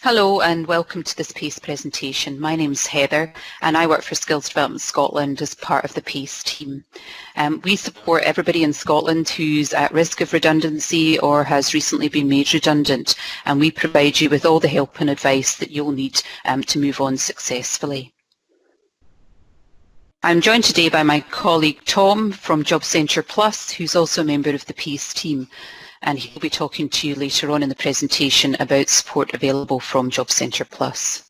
Hello and welcome to this PACE presentation. My name's Heather and I work for Skills Development Scotland as part of the PACE team. We support everybody in Scotland who's at risk of redundancy or has recently been made redundant, and we provide you with all the help and advice that you'll need to move on successfully. I'm joined today by my colleague Tom from Jobcentre Plus, who's also a member of the PACE team, and he'll be talking to you later on in the presentation about support available from Jobcentre Plus.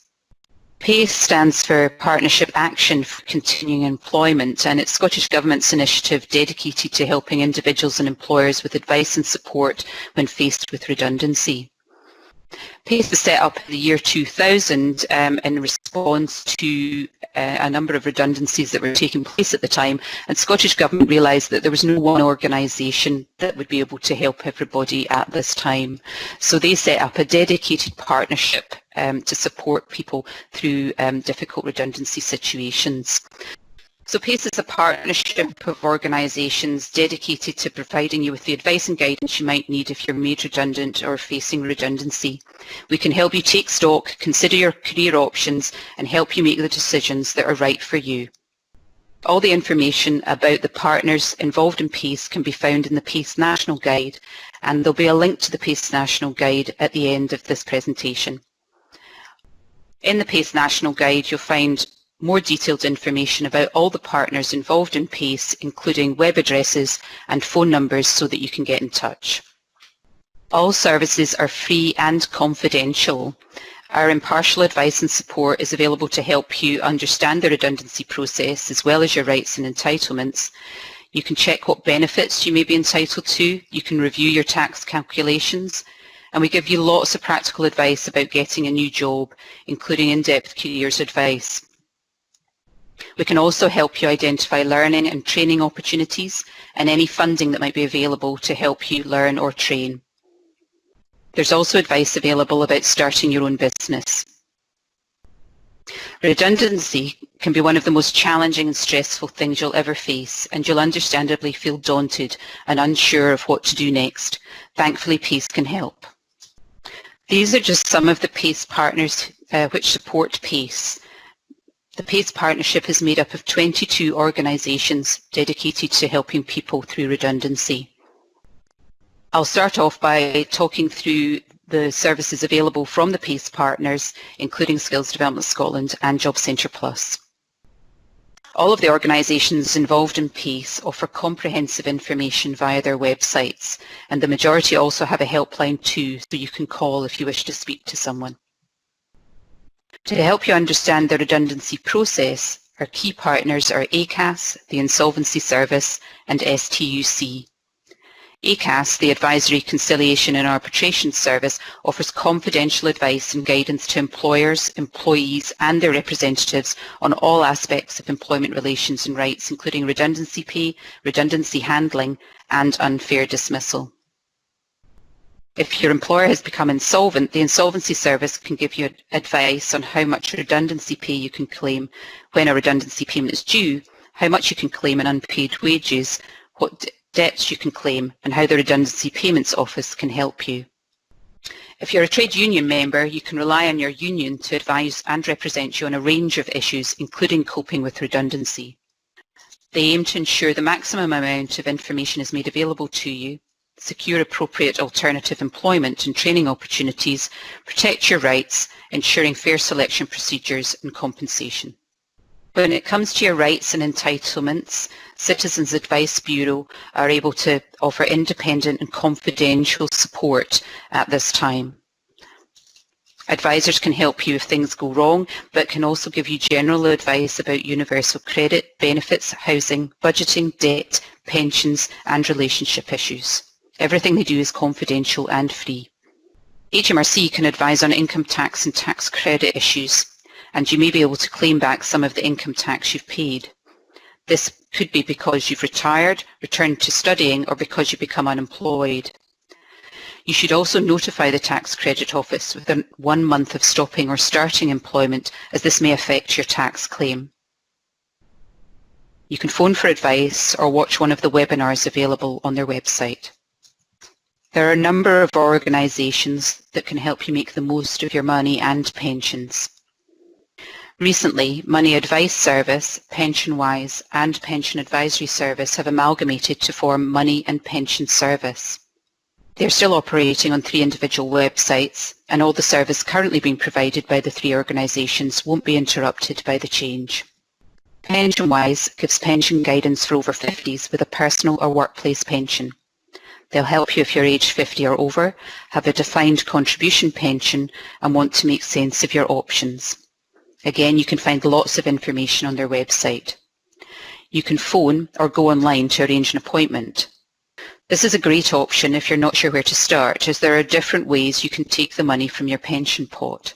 PACE stands for Partnership Action for Continuing Employment, and it's Scottish Government's initiative dedicated to helping individuals and employers with advice and support when faced with redundancy. PACE was set up in the year 2000 in response to a number of redundancies that were taking place at the time, and Scottish Government realised that there was no one organisation that would be able to help everybody at this time. So they set up a dedicated partnership to support people through difficult redundancy situations. So PACE is a partnership of organisations dedicated to providing you with the advice and guidance you might need if you're made redundant or facing redundancy. We can help you take stock, consider your career options and help you make the decisions that are right for you. All the information about the partners involved in PACE can be found in the PACE National Guide, and there'll be a link to the PACE National Guide at the end of this presentation. In the PACE National Guide you'll find more detailed information about all the partners involved in PACE, including web addresses and phone numbers so that you can get in touch. All services are free and confidential. Our impartial advice and support is available to help you understand the redundancy process as well as your rights and entitlements. You can check what benefits you may be entitled to, you can review your tax calculations, and we give you lots of practical advice about getting a new job, including in-depth careers advice. We can also help you identify learning and training opportunities and any funding that might be available to help you learn or train. There's also advice available about starting your own business. Redundancy can be one of the most challenging and stressful things you'll ever face, and you'll understandably feel daunted and unsure of what to do next. Thankfully, PACE can help. These are just some of the PACE partners which support PACE. The PACE partnership is made up of 22 organisations dedicated to helping people through redundancy. I'll start off by talking through the services available from the PACE partners, including Skills Development Scotland and Jobcentre Plus. All of the organisations involved in PACE offer comprehensive information via their websites, and the majority also have a helpline too, so you can call if you wish to speak to someone. To help you understand the redundancy process, our key partners are ACAS, the Insolvency Service, and STUC. ACAS, the Advisory, Conciliation and Arbitration Service, offers confidential advice and guidance to employers, employees and their representatives on all aspects of employment relations and rights, including redundancy pay, redundancy handling and unfair dismissal. If your employer has become insolvent, the Insolvency Service can give you advice on how much redundancy pay you can claim when a redundancy payment is due, how much you can claim in unpaid wages, what debts you can claim, and how the Redundancy Payments Office can help you. If you're a trade union member, you can rely on your union to advise and represent you on a range of issues, including coping with redundancy. They aim to ensure the maximum amount of information is made available to you, secure appropriate alternative employment and training opportunities, protect your rights, ensuring fair selection procedures and compensation. When it comes to your rights and entitlements, Citizens Advice Bureau are able to offer independent and confidential support at this time. Advisors can help you if things go wrong, but can also give you general advice about universal credit, benefits, housing, budgeting, debt, pensions and relationship issues. Everything they do is confidential and free. HMRC can advise on income tax and tax credit issues, and you may be able to claim back some of the income tax you've paid. This could be because you've retired, returned to studying, or because you become unemployed. You should also notify the Tax Credit Office within 1 month of stopping or starting employment, as this may affect your tax claim. You can phone for advice or watch one of the webinars available on their website. There are a number of organisations that can help you make the most of your money and pensions. Recently, Money Advice Service, PensionWise and Pension Advisory Service have amalgamated to form Money and Pension Service. They're still operating on 3 individual websites, and all the service currently being provided by the 3 organisations won't be interrupted by the change. PensionWise gives pension guidance for over 50s with a personal or workplace pension. They'll help you if you're aged 50 or over, have a defined contribution pension and want to make sense of your options. Again, you can find lots of information on their website. You can phone or go online to arrange an appointment. This is a great option if you're not sure where to start, as there are different ways you can take the money from your pension pot.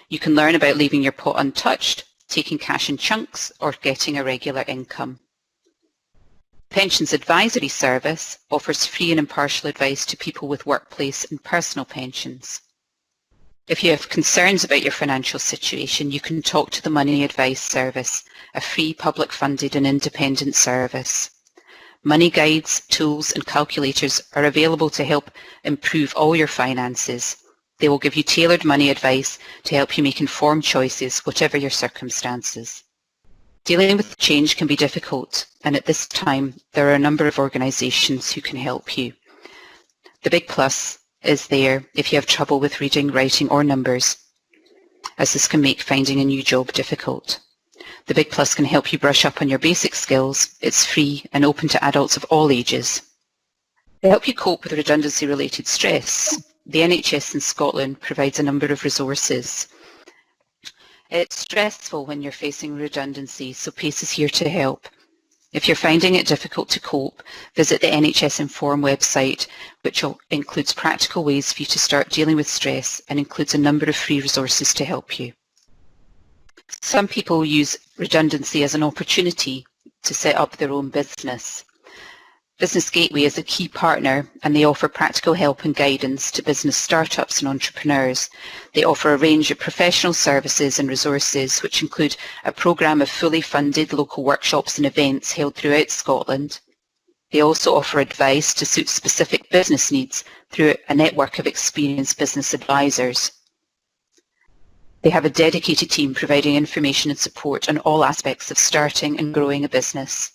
You can learn about leaving your pot untouched, taking cash in chunks, or getting a regular income. Pensions Advisory Service offers free and impartial advice to people with workplace and personal pensions. If you have concerns about your financial situation, you can talk to the Money Advice Service, a free, public-funded and independent service. Money guides, tools and calculators are available to help improve all your finances. They will give you tailored money advice to help you make informed choices, whatever your circumstances. Dealing with change can be difficult, and at this time there are a number of organisations who can help you. The Big Plus is there if you have trouble with reading, writing or numbers, as this can make finding a new job difficult. The Big Plus can help you brush up on your basic skills. It's free and open to adults of all ages. To help you cope with redundancy-related stress, the NHS in Scotland provides a number of resources. It's stressful when you're facing redundancy, so PACE is here to help. If you're finding it difficult to cope, visit the NHS Inform website, which includes practical ways for you to start dealing with stress and includes a number of free resources to help you. Some people use redundancy as an opportunity to set up their own business. Business Gateway is a key partner and they offer practical help and guidance to business startups and entrepreneurs. They offer a range of professional services and resources which include a programme of fully funded local workshops and events held throughout Scotland. They also offer advice to suit specific business needs through a network of experienced business advisors. They have a dedicated team providing information and support on all aspects of starting and growing a business.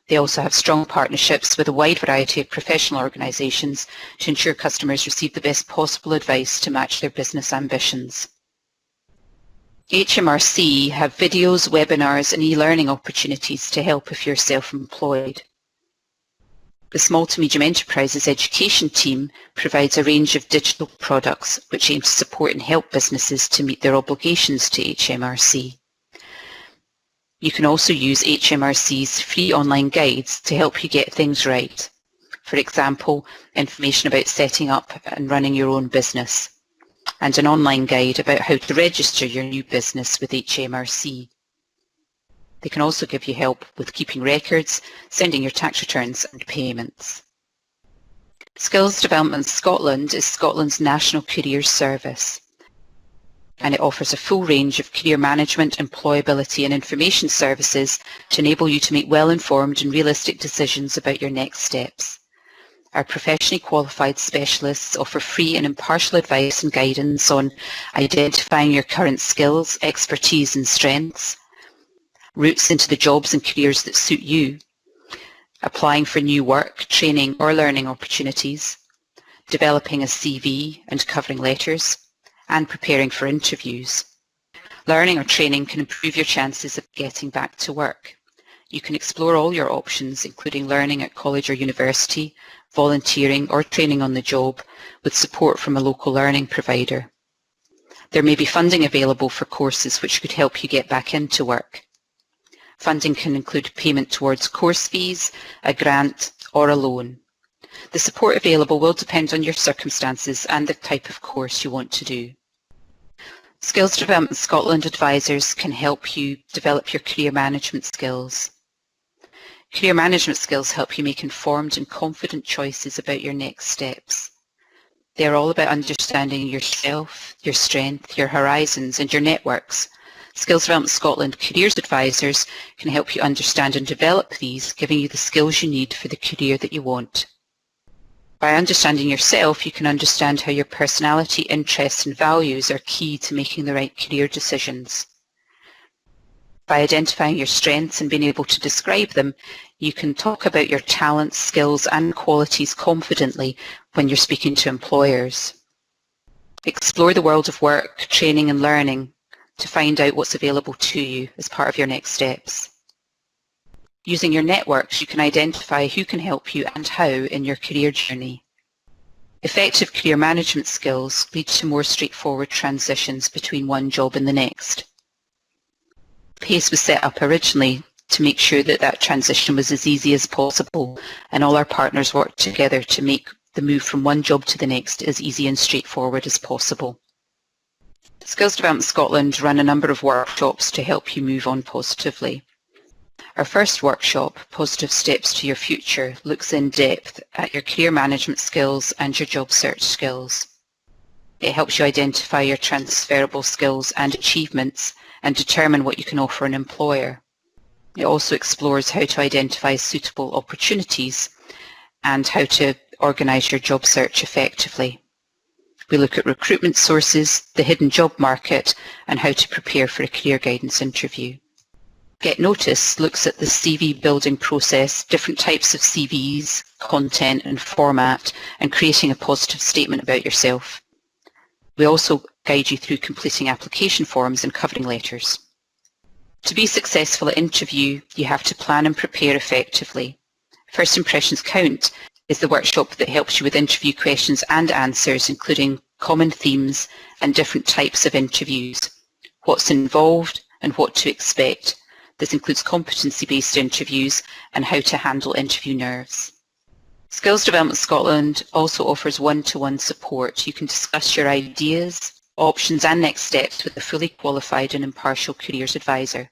They also have strong partnerships with a wide variety of professional organisations to ensure customers receive the best possible advice to match their business ambitions. HMRC have videos, webinars and e-learning opportunities to help if you're self-employed. The Small to Medium Enterprises Education Team provides a range of digital products which aim to support and help businesses to meet their obligations to HMRC. You can also use HMRC's free online guides to help you get things right. For example, information about setting up and running your own business, and an online guide about how to register your new business with HMRC. They can also give you help with keeping records, sending your tax returns and payments. Skills Development Scotland is Scotland's national careers service, and it offers a full range of career management, employability and information services to enable you to make well-informed and realistic decisions about your next steps. Our professionally qualified specialists offer free and impartial advice and guidance on identifying your current skills, expertise and strengths, routes into the jobs and careers that suit you, applying for new work, training or learning opportunities, developing a CV and covering letters, and preparing for interviews. Learning or training can improve your chances of getting back to work. You can explore all your options, including learning at college or university, volunteering or training on the job, with support from a local learning provider. There may be funding available for courses which could help you get back into work. Funding can include payment towards course fees, a grant or a loan. The support available will depend on your circumstances and the type of course you want to do. Skills Development Scotland advisors can help you develop your career management skills. Career management skills help you make informed and confident choices about your next steps. They are all about understanding yourself, your strength, your horizons and your networks. Skills Development Scotland Careers Advisors can help you understand and develop these, giving you the skills you need for the career that you want. By understanding yourself, you can understand how your personality, interests and values are key to making the right career decisions. By identifying your strengths and being able to describe them, you can talk about your talents, skills and qualities confidently when you're speaking to employers. Explore the world of work, training and learning to find out what's available to you as part of your next steps. Using your networks, you can identify who can help you and how in your career journey. Effective career management skills lead to more straightforward transitions between one job and the next. PACE was set up originally to make sure that that transition was as easy as possible, and all our partners worked together to make the move from one job to the next as easy and straightforward as possible. Skills Development Scotland run a number of workshops to help you move on positively. Our first workshop, Positive Steps to Your Future, looks in depth at your career management skills and your job search skills. It helps you identify your transferable skills and achievements and determine what you can offer an employer. It also explores how to identify suitable opportunities and how to organise your job search effectively. We look at recruitment sources, the hidden job market, and how to prepare for a career guidance interview. Get Notice looks at the CV building process, different types of CVs, content and format, and creating a positive statement about yourself. We also guide you through completing application forms and covering letters. To be successful at interview, you have to plan and prepare effectively. First Impressions Count is the workshop that helps you with interview questions and answers, including common themes and different types of interviews, what's involved and what to expect. This includes competency-based interviews and how to handle interview nerves. Skills Development Scotland also offers one-to-one support. You can discuss your ideas, options and next steps with a fully qualified and impartial careers advisor.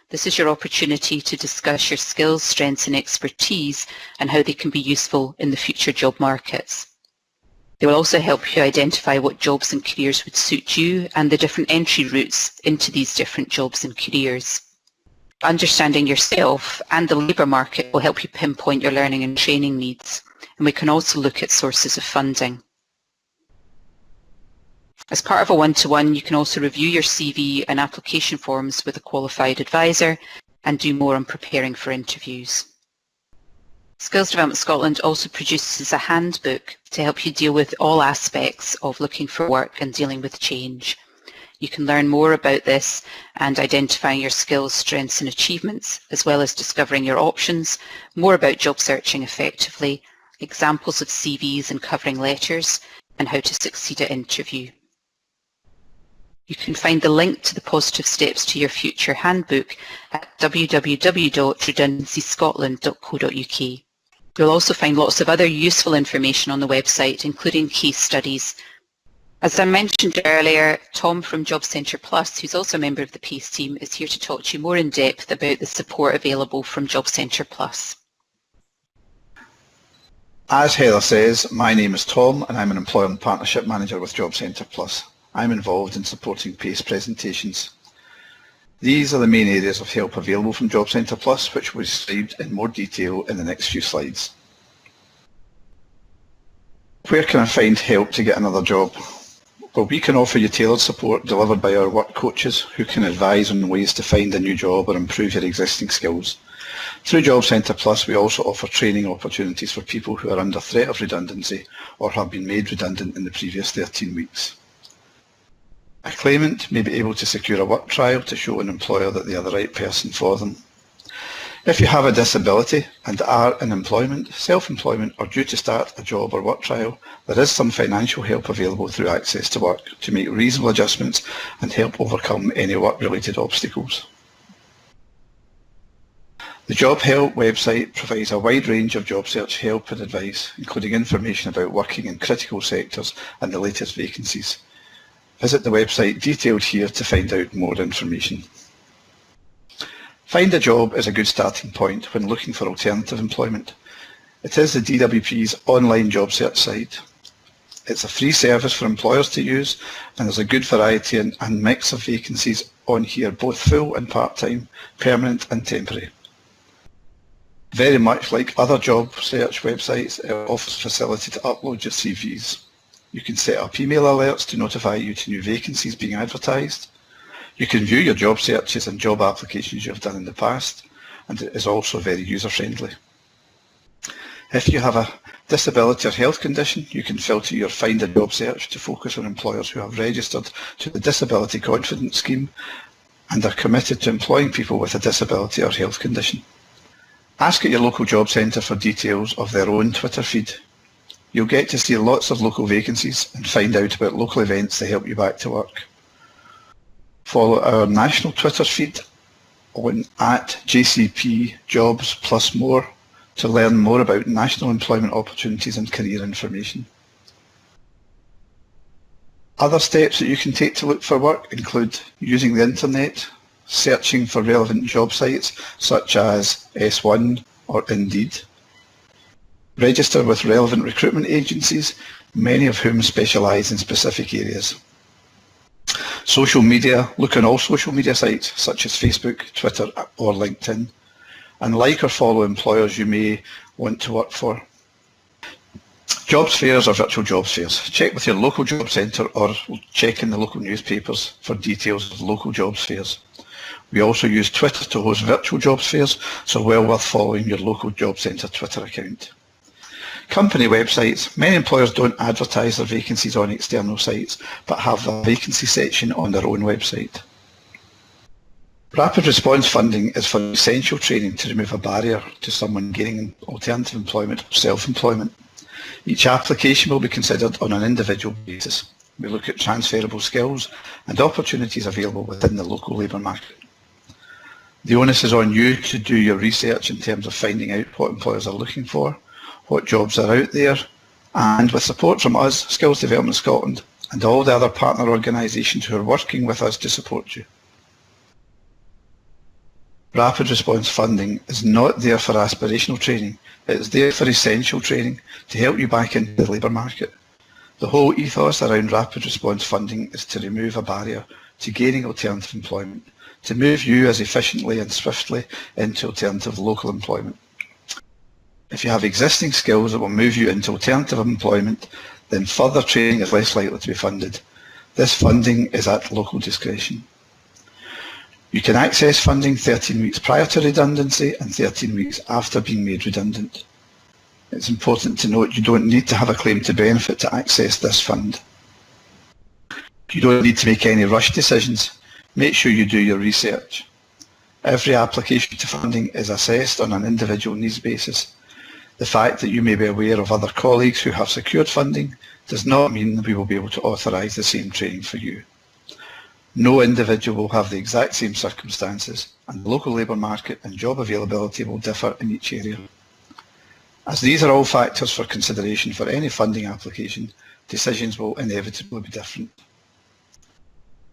This is your opportunity to discuss your skills, strengths and expertise and how they can be useful in the future job markets. They will also help you identify what jobs and careers would suit you and the different entry routes into these different jobs and careers. Understanding yourself and the labour market will help you pinpoint your learning and training needs, and we can also look at sources of funding. As part of a one-to-one, you can also review your CV and application forms with a qualified advisor and do more on preparing for interviews. Skills Development Scotland also produces a handbook to help you deal with all aspects of looking for work and dealing with change. You can learn more about this and identifying your skills, strengths and achievements, as well as discovering your options, more about job searching effectively, examples of CVs and covering letters, and how to succeed at interview. You can find the link to the Positive Steps to Your Future handbook at www.redundancyscotland.co.uk. You'll also find lots of other useful information on the website, including case studies. As I mentioned earlier, Tom from Jobcentre Plus, who's also a member of the PACE team, is here to talk to you more in depth about the support available from Jobcentre Plus. As Heather says, my name is Tom and I'm an Employment Partnership Manager with Jobcentre Plus. I'm involved in supporting PACE presentations. These are the main areas of help available from Jobcentre Plus, which will be described in more detail in the next few slides. Where can I find help to get another job? Well, we can offer you tailored support delivered by our work coaches who can advise on ways to find a new job or improve your existing skills. Through Jobcentre Plus, we also offer training opportunities for people who are under threat of redundancy or have been made redundant in the previous 13 weeks. A claimant may be able to secure a work trial to show an employer that they are the right person for them. If you have a disability and are in employment, self-employment or due to start a job or work trial, there is some financial help available through Access to Work to make reasonable adjustments and help overcome any work-related obstacles. The Job Help website provides a wide range of job search help and advice, including information about working in critical sectors and the latest vacancies. Visit the website detailed here to find out more information. Find a Job is a good starting point when looking for alternative employment. It is the DWP's online job search site. It's a free service for employers to use, and there's a good variety and mix of vacancies on here, both full and part-time, permanent and temporary. Very much like other job search websites, it offers facility to upload your CVs. You can set up email alerts to notify you to new vacancies being advertised. You can view your job searches and job applications you have done in the past, and it is also very user-friendly. If you have a disability or health condition, you can filter your Find a Job search to focus on employers who have registered to the Disability Confidence Scheme and are committed to employing people with a disability or health condition. Ask at your local job centre for details of their own Twitter feed. You'll get to see lots of local vacancies and find out about local events to help you back to work. Follow our national Twitter feed on @JCP Jobs Plus More to learn more about national employment opportunities and career information. Other steps that you can take to look for work include using the internet, searching for relevant job sites such as S1 or Indeed. Register with relevant recruitment agencies, many of whom specialise in specific areas. Social media, look on all social media sites such as Facebook, Twitter or LinkedIn, and like or follow employers you may want to work for. Jobs fairs or virtual jobs fairs. Check with your local job centre or check in the local newspapers for details of local jobs fairs. We also use Twitter to host virtual jobs fairs, so well worth following your local job centre Twitter account. Company websites. Many employers don't advertise their vacancies on external sites, but have a vacancy section on their own website. Rapid response funding is for essential training to remove a barrier to someone gaining alternative employment or self-employment. Each application will be considered on an individual basis. We look at transferable skills and opportunities available within the local labour market. The onus is on you to do your research in terms of finding out what employers are looking for, what jobs are out there, and with support from us, Skills Development Scotland, and all the other partner organisations who are working with us to support you. Rapid response funding is not there for aspirational training, it is there for essential training to help you back into the labour market. The whole ethos around rapid response funding is to remove a barrier to gaining alternative employment, to move you as efficiently and swiftly into alternative local employment. If you have existing skills that will move you into alternative employment, then further training is less likely to be funded. This funding is at local discretion. You can access funding 13 weeks prior to redundancy and 13 weeks after being made redundant. It's important to note you don't need to have a claim to benefit to access this fund. You don't need to make any rush decisions. Make sure you do your research. Every application to funding is assessed on an individual needs basis. The fact that you may be aware of other colleagues who have secured funding does not mean we will be able to authorise the same training for you. No individual will have the exact same circumstances, and the local labour market and job availability will differ in each area. As these are all factors for consideration for any funding application, decisions will inevitably be different.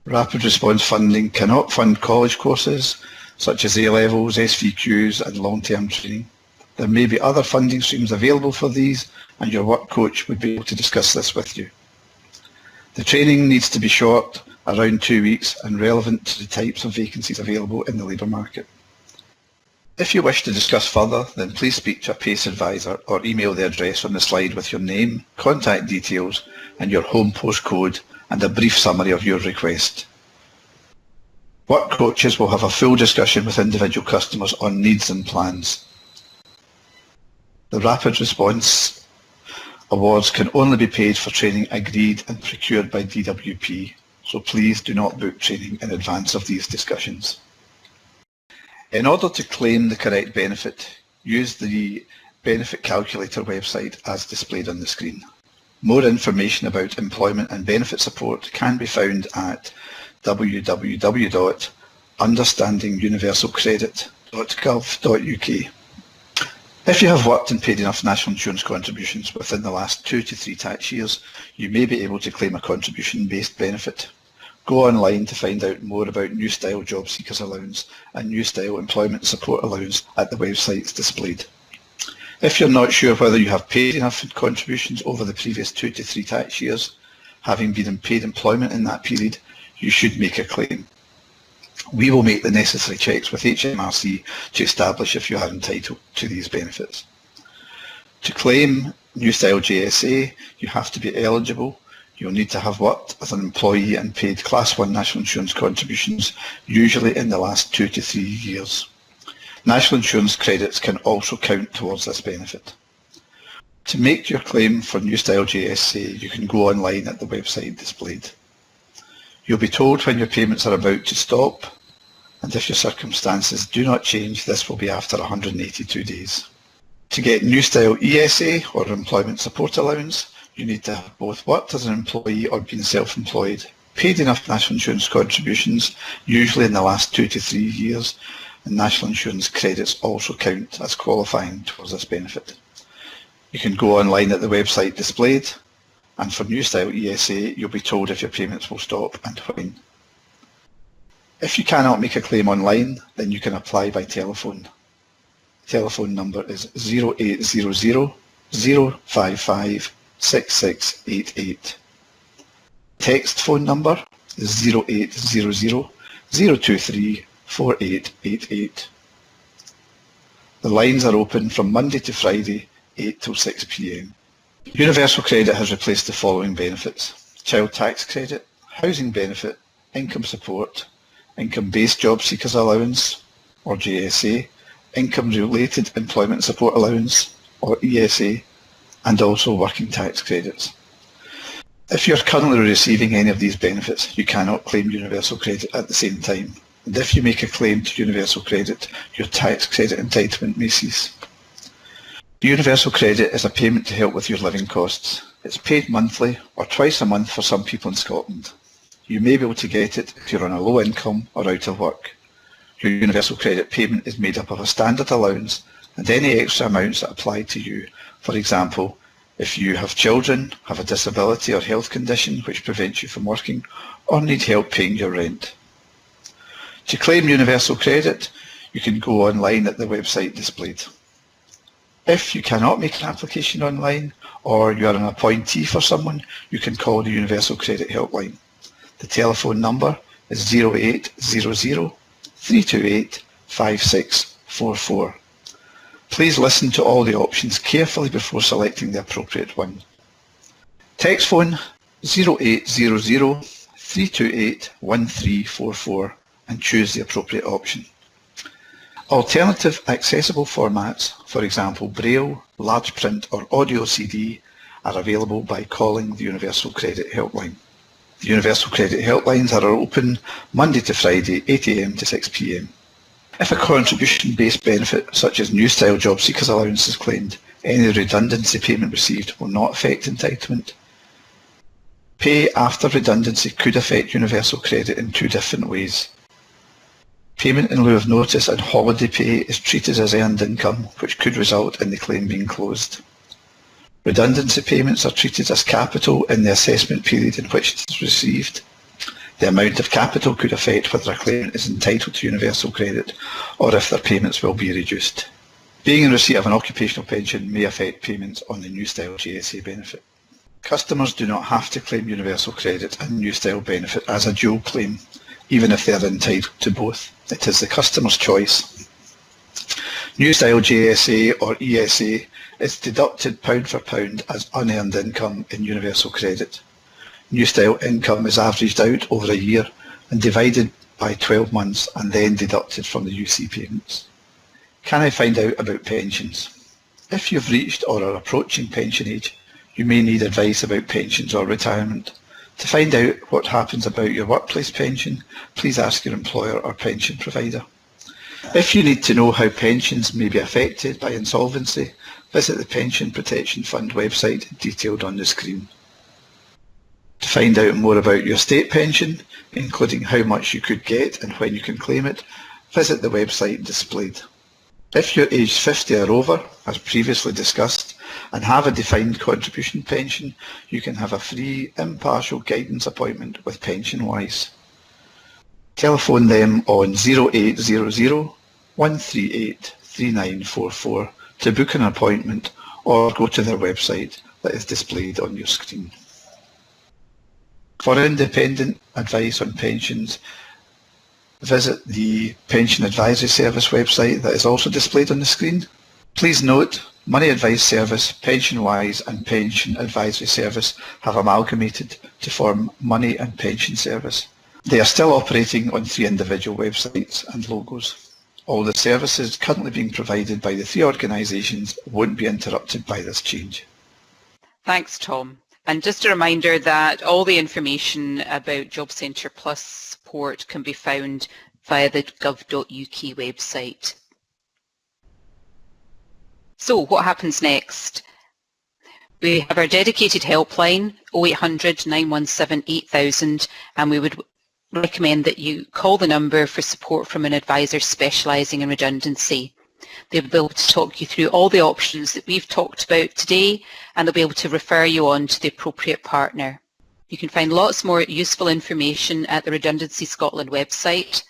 Rapid response funding cannot fund college courses such as A-levels, SVQs and long-term training. There may be other funding streams available for these, and your work coach would be able to discuss this with you. The training needs to be short, around 2 weeks, and relevant to the types of vacancies available in the labour market. If you wish to discuss further, then please speak to a PACE advisor or email the address on the slide with your name, contact details and your home postcode and a brief summary of your request. Work coaches will have a full discussion with individual customers on needs and plans. The Rapid Response Awards can only be paid for training agreed and procured by DWP, so please do not book training in advance of these discussions. In order to claim the correct benefit, use the benefit calculator website as displayed on the screen. More information about employment and benefit support can be found at www.understandinguniversalcredit.gov.uk. If you have worked and paid enough national insurance contributions within the last 2 to 3 tax years, you may be able to claim a contribution-based benefit. Go online to find out more about New Style Job Seekers Allowance and New Style Employment Support Allowance at the websites displayed. If you're not sure whether you have paid enough contributions over the previous 2 to 3 tax years, having been in paid employment in that period, you should make a claim. We will make the necessary checks with HMRC to establish if you are entitled to these benefits. To claim New Style JSA, you have to be eligible. You'll need to have worked as an employee and paid Class 1 National Insurance contributions, usually in the last 2 to 3 years. National Insurance credits can also count towards this benefit. To make your claim for New Style JSA, you can go online at the website displayed. You'll be told when your payments are about to stop, and if your circumstances do not change, this will be after 182 days. To get New Style ESA, or Employment Support Allowance, you need to have both worked as an employee or been self-employed, paid enough national insurance contributions, usually in the last 2 to 3 years, and national insurance credits also count as qualifying towards this benefit. You can go online at the website displayed, and for New Style ESA, you'll be told if your payments will stop and when. If you cannot make a claim online, then you can apply by telephone. Telephone number is 0800 055 6688. Text phone number is 0800 023 4888. The lines are open from Monday to Friday, 8 till 6 p.m. Universal credit has replaced the following benefits: child tax credit, housing benefit, income support, income-based job seekers allowance, or JSA, income-related employment support allowance, or ESA, and also working tax credits. If you're currently receiving any of these benefits, you cannot claim universal credit at the same time. And if you make a claim to universal credit, your tax credit entitlement may cease. Universal credit is a payment to help with your living costs. It's paid monthly or twice a month for some people in Scotland. You may be able to get it if you're on a low income or out of work. Your universal credit payment is made up of a standard allowance and any extra amounts that apply to you. For example, if you have children, have a disability or health condition which prevents you from working, or need help paying your rent. To claim universal credit, you can go online at the website displayed. If you cannot make an application online, or you are an appointee for someone, you can call the Universal Credit Helpline. The telephone number is 0800 328 5644. Please listen to all the options carefully before selecting the appropriate one. Text phone 0800 328 1344 and choose the appropriate option. Alternative accessible formats, for example Braille, large print or audio CD, are available by calling the Universal Credit Helpline. The Universal Credit Helplines are open Monday to Friday, 8 a.m. to 6 p.m. If a contribution-based benefit such as New Style Job Seekers Allowance is claimed, any redundancy payment received will not affect entitlement. Pay after redundancy could affect universal credit in two different ways. Payment in lieu of notice and holiday pay is treated as earned income, which could result in the claim being closed. Redundancy payments are treated as capital in the assessment period in which it is received. The amount of capital could affect whether a claimant is entitled to universal credit or if their payments will be reduced. Being in receipt of an occupational pension may affect payments on the New Style JSA benefit. Customers do not have to claim universal credit and New Style benefit as a dual claim, even if they are entitled to both. It is the customer's choice. New Style JSA or ESA is deducted pound for pound as unearned income in universal credit. New Style income is averaged out over a year and divided by 12 months and then deducted from the UC payments. Can I find out about pensions? If you've reached or are approaching pension age, you may need advice about pensions or retirement. To find out what happens about your workplace pension, please ask your employer or pension provider. If you need to know how pensions may be affected by insolvency, visit the Pension Protection Fund website detailed on the screen. To find out more about your state pension, including how much you could get and when you can claim it, visit the website displayed. If you're aged 50 or over, as previously discussed, and have a defined contribution pension, you can have a free, impartial guidance appointment with PensionWise. Telephone them on 0800 138 3944 to book an appointment or go to their website that is displayed on your screen. For independent advice on pensions, visit the Pension Advisory Service website that is also displayed on the screen. Please note, Money Advice Service, PensionWise and Pension Advisory Service have amalgamated to form Money and Pension Service. They are still operating on 3 individual websites and logos. All the services currently being provided by the 3 organisations won't be interrupted by this change. Thanks, Tom. And just a reminder that all the information about Jobcentre Plus support can be found via the gov.uk website. So what happens next? We have our dedicated helpline 0800 917 8000, and we would recommend that you call the number for support from an advisor specialising in redundancy. They'll be able to talk you through all the options that we've talked about today, and they'll be able to refer you on to the appropriate partner. You can find lots more useful information at the Redundancy Scotland website,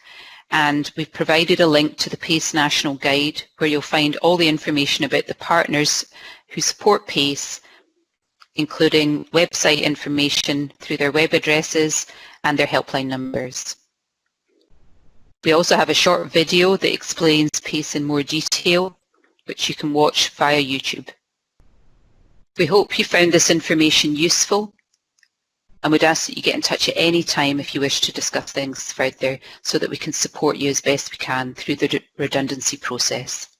and we've provided a link to the PACE National Guide where you'll find all the information about the partners who support PACE, including website information through their web addresses and their helpline numbers. We also have a short video that explains PACE in more detail, which you can watch via YouTube. We hope you found this information useful, and would ask that you get in touch at any time if you wish to discuss things further so that we can support you as best we can through the redundancy process.